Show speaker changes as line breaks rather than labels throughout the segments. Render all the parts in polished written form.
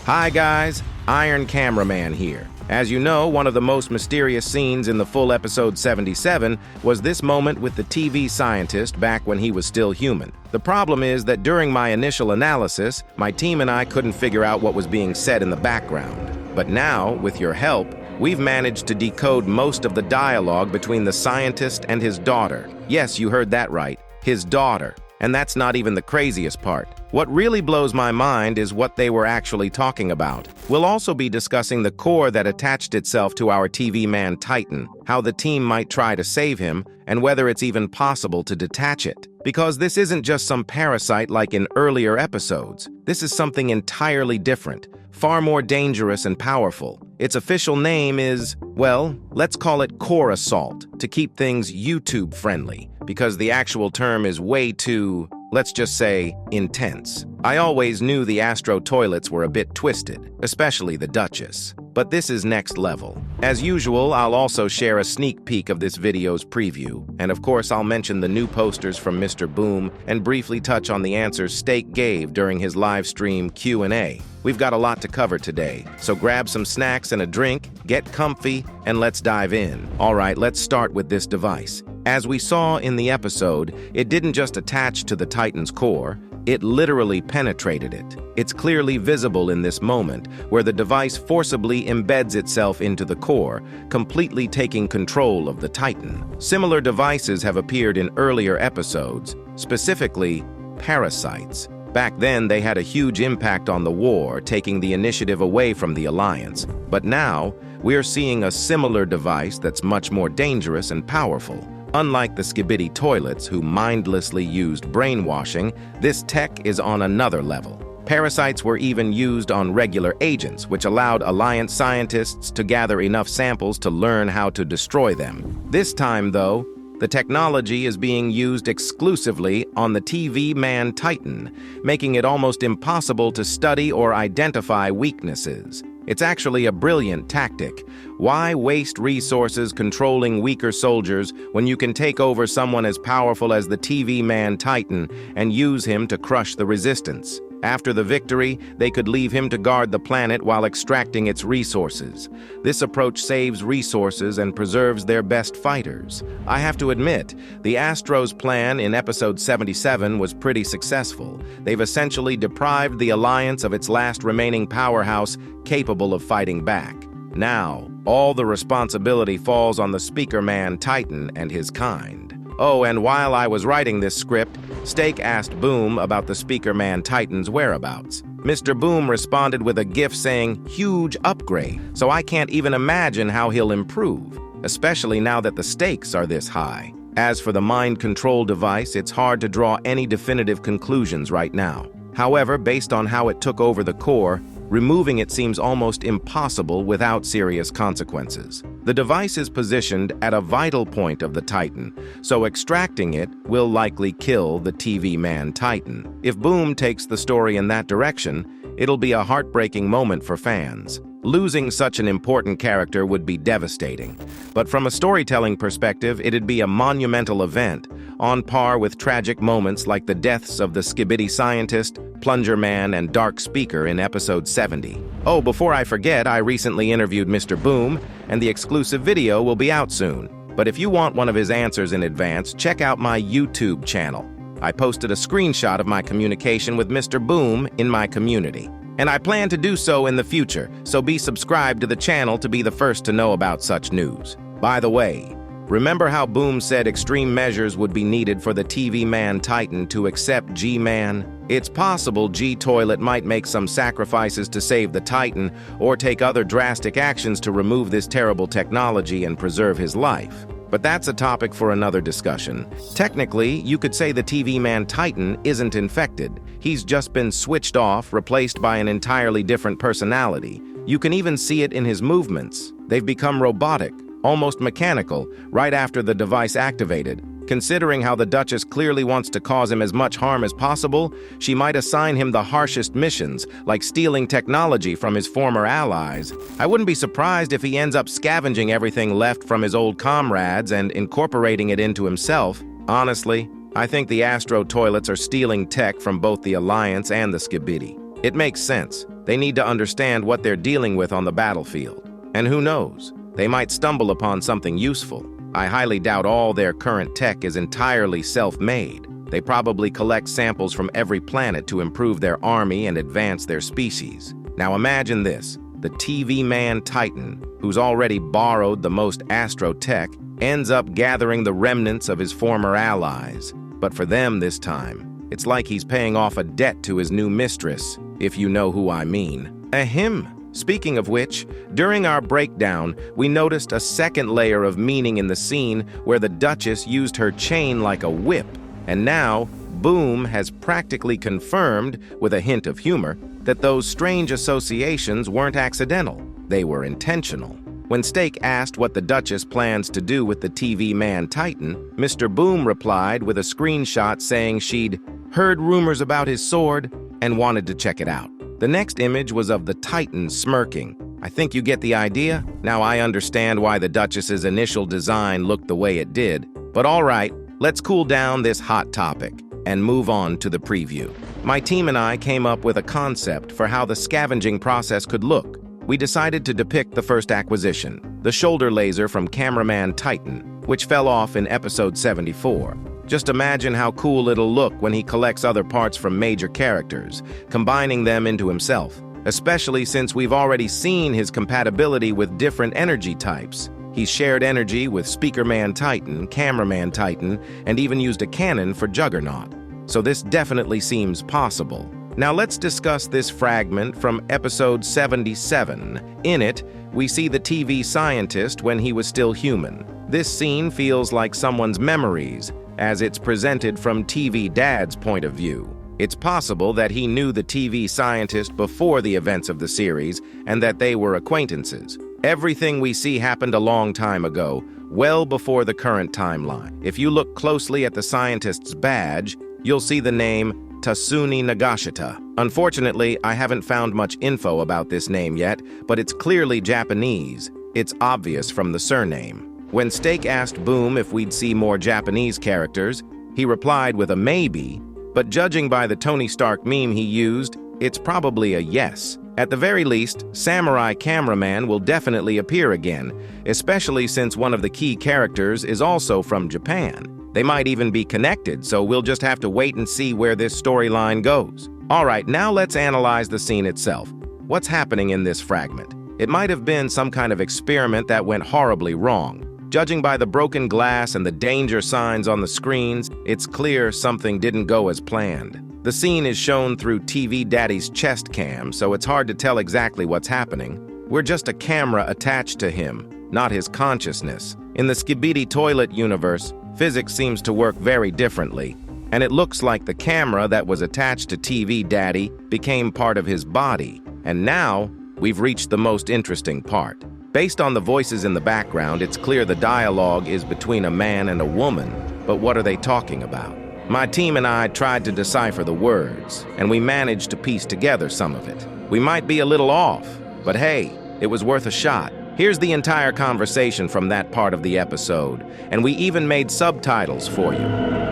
Hi guys, Iron Cameraman here. As you know, one of the most mysterious scenes in the full episode 77 was this moment with the TV scientist back when he was still human. The problem is that during my initial analysis, my team and I couldn't figure out what was being said in the background. But now, with your help, we've managed to decode most of the dialogue between the scientist and his daughter. Yes, you heard that right, his daughter. And that's not even the craziest part. What really blows my mind is what they were actually talking about. We'll also be discussing the core that attached itself to our TV man Titan, how the team might try to save him, and whether it's even possible to detach it. Because this isn't just some parasite like in earlier episodes. This is something entirely different, far more dangerous and powerful. Its official name is, well, let's call it core assault, to keep things YouTube friendly, because the actual term is way too, let's just say, intense. I always knew the Astro toilets were a bit twisted, especially the Duchess. But this is next level. As usual, I'll also share a sneak peek of this video's preview, and of course I'll mention the new posters from Mr. Boom and briefly touch on the answers Steak gave during his live stream Q&A. We've got a lot to cover today, so grab some snacks and a drink, get comfy, and let's dive in. Alright, let's start with this device. As we saw in the episode, it didn't just attach to the Titan's core, it literally penetrated it. It's clearly visible in this moment, where the device forcibly embeds itself into the core, completely taking control of the Titan. Similar devices have appeared in earlier episodes, specifically parasites. Back then, they had a huge impact on the war, taking the initiative away from the Alliance. But now, we're seeing a similar device that's much more dangerous and powerful. Unlike the Skibidi Toilets, who mindlessly used brainwashing, this tech is on another level. Parasites were even used on regular agents, which allowed Alliance scientists to gather enough samples to learn how to destroy them. This time, though, the technology is being used exclusively on the TV man Titan, making it almost impossible to study or identify weaknesses. It's actually a brilliant tactic. Why waste resources controlling weaker soldiers when you can take over someone as powerful as the TV man Titan and use him to crush the resistance? After the victory, they could leave him to guard the planet while extracting its resources. This approach saves resources and preserves their best fighters. I have to admit, the Astros' plan in episode 77 was pretty successful. They've essentially deprived the Alliance of its last remaining powerhouse capable of fighting back. Now, all the responsibility falls on the speaker man Titan and his kind. Oh, and while I was writing this script, Steak asked Boom about the speaker man Titan's whereabouts. Mr. Boom responded with a gif saying, "Huge upgrade," so I can't even imagine how he'll improve, especially now that the stakes are this high. As for the mind control device, it's hard to draw any definitive conclusions right now. However, based on how it took over the core, removing it seems almost impossible without serious consequences. The device is positioned at a vital point of the Titan, so extracting it will likely kill the TV man Titan. If Boom takes the story in that direction, it'll be a heartbreaking moment for fans. Losing such an important character would be devastating. But from a storytelling perspective, it'd be a monumental event, on par with tragic moments like the deaths of the Skibidi Scientist, Plunger Man, and Dark Speaker in episode 70. Oh, before I forget, I recently interviewed Mr. Boom, and the exclusive video will be out soon. But if you want one of his answers in advance, check out my YouTube channel. I posted a screenshot of my communication with Mr. Boom in my community. And I plan to do so in the future, so be subscribed to the channel to be the first to know about such news. By the way, remember how Boom said extreme measures would be needed for the TV man Titan to accept G-Man? It's possible G-Toilet might make some sacrifices to save the Titan, or take other drastic actions to remove this terrible technology and preserve his life. But that's a topic for another discussion. Technically, you could say the TV man Titan isn't infected. He's just been switched off, replaced by an entirely different personality. You can even see it in his movements. They've become robotic, almost mechanical, right after the device activated. Considering how the Duchess clearly wants to cause him as much harm as possible, she might assign him the harshest missions, like stealing technology from his former allies. I wouldn't be surprised if he ends up scavenging everything left from his old comrades and incorporating it into himself. Honestly, I think the Astro toilets are stealing tech from both the Alliance and the Skibidi. It makes sense. They need to understand what they're dealing with on the battlefield. And who knows, they might stumble upon something useful. I highly doubt all their current tech is entirely self-made. They probably collect samples from every planet to improve their army and advance their species. Now imagine this. The TV man Titan, who's already borrowed the most astro tech, ends up gathering the remnants of his former allies. But for them this time, it's like he's paying off a debt to his new mistress, if you know who I mean. Ahem. Speaking of which, during our breakdown, we noticed a second layer of meaning in the scene where the Duchess used her chain like a whip. And now, Boom has practically confirmed, with a hint of humor, that those strange associations weren't accidental. They were intentional. When Steak asked what the Duchess plans to do with the TV man Titan, Mr. Boom replied with a screenshot saying she'd heard rumors about his sword and wanted to check it out. The next image was of the Titan smirking. I think you get the idea? Now I understand why the Duchess's initial design looked the way it did. But all right, let's cool down this hot topic and move on to the preview. My team and I came up with a concept for how the scavenging process could look. We decided to depict the first acquisition, the shoulder laser from Cameraman Titan, which fell off in episode 74. Just imagine how cool it'll look when he collects other parts from major characters, combining them into himself, especially since we've already seen his compatibility with different energy types. He's shared energy with Speakerman Titan, Cameraman Titan, and even used a cannon for Juggernaut. So this definitely seems possible. Now let's discuss this fragment from episode 77. In it, we see the TV scientist when he was still human. This scene feels like someone's memories, as it's presented from TV Dad's point of view. It's possible that he knew the TV scientist before the events of the series and that they were acquaintances. Everything we see happened a long time ago, well before the current timeline. If you look closely at the scientist's badge, you'll see the name Tasuni Nagashita. Unfortunately, I haven't found much info about this name yet, but it's clearly Japanese. It's obvious from the surname. When Steak asked Boom if we'd see more Japanese characters, he replied with a maybe, but judging by the Tony Stark meme he used, it's probably a yes. At the very least, Samurai Cameraman will definitely appear again, especially since one of the key characters is also from Japan. They might even be connected, so we'll just have to wait and see where this storyline goes. All right, now let's analyze the scene itself. What's happening in this fragment? It might have been some kind of experiment that went horribly wrong. Judging by the broken glass and the danger signs on the screens, it's clear something didn't go as planned. The scene is shown through TV Daddy's chest cam, so it's hard to tell exactly what's happening. We're just a camera attached to him, not his consciousness. In the Skibidi Toilet universe, physics seems to work very differently, and it looks like the camera that was attached to TV Daddy became part of his body. And now, we've reached the most interesting part. Based on the voices in the background, it's clear the dialogue is between a man and a woman, but what are they talking about? My team and I tried to decipher the words, and we managed to piece together some of it. We might be a little off, but hey, it was worth a shot. Here's the entire conversation from that part of the episode, and we even made subtitles for you.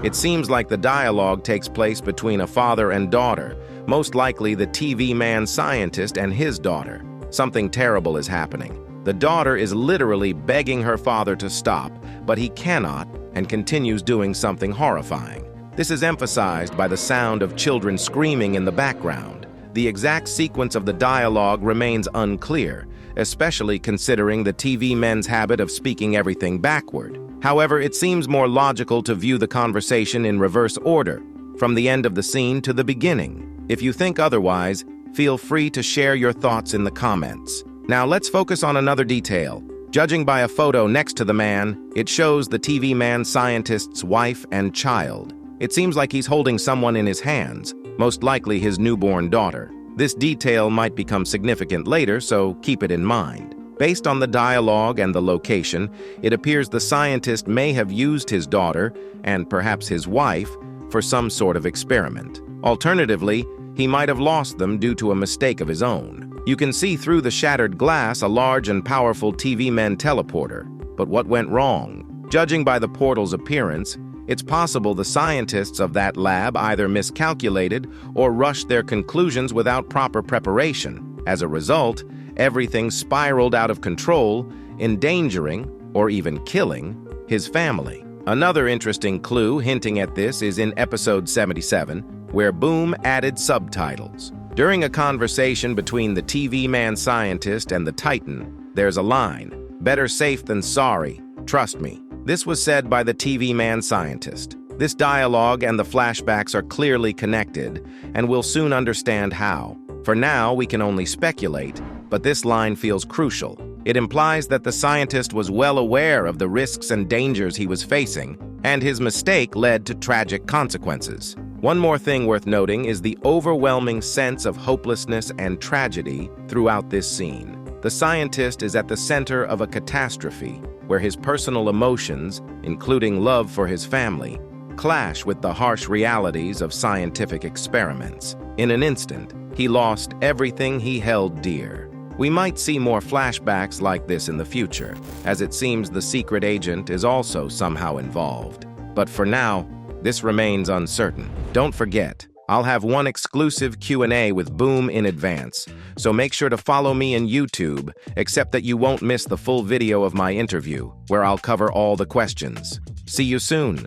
It seems like the dialogue takes place between a father and daughter, most likely the TV man scientist and his daughter. Something terrible is happening. The daughter is literally begging her father to stop, but he cannot and continues doing something horrifying. This is emphasized by the sound of children screaming in the background. The exact sequence of the dialogue remains unclear, especially considering the TV men's habit of speaking everything backward. However, it seems more logical to view the conversation in reverse order, from the end of the scene to the beginning. If you think otherwise, feel free to share your thoughts in the comments. Now let's focus on another detail. Judging by a photo next to the man, it shows the TV man scientist's wife and child. It seems like he's holding someone in his hands, most likely his newborn daughter. This detail might become significant later, so keep it in mind. Based on the dialogue and the location, it appears the scientist may have used his daughter, and perhaps his wife, for some sort of experiment. Alternatively, he might have lost them due to a mistake of his own. You can see through the shattered glass a large and powerful TV-Man teleporter. But what went wrong? Judging by the portal's appearance, it's possible the scientists of that lab either miscalculated or rushed their conclusions without proper preparation. As a result, everything spiraled out of control, endangering, or even killing, his family. Another interesting clue hinting at this is in episode 77, where Boom added subtitles. During a conversation between the TV-Man scientist and the Titan, there's a line, "Better safe than sorry, trust me." This was said by the TV-Man scientist. This dialogue and the flashbacks are clearly connected, and we'll soon understand how. For now, we can only speculate, but this line feels crucial. It implies that the scientist was well aware of the risks and dangers he was facing, and his mistake led to tragic consequences. One more thing worth noting is the overwhelming sense of hopelessness and tragedy throughout this scene. The scientist is at the center of a catastrophe, where his personal emotions, including love for his family, clash with the harsh realities of scientific experiments. In an instant, he lost everything he held dear. We might see more flashbacks like this in the future, as it seems the secret agent is also somehow involved. But for now, this remains uncertain. Don't forget, I'll have one exclusive Q&A with Boom in advance, so make sure to follow me in YouTube, except that you won't miss the full video of my interview, where I'll cover all the questions. See you soon!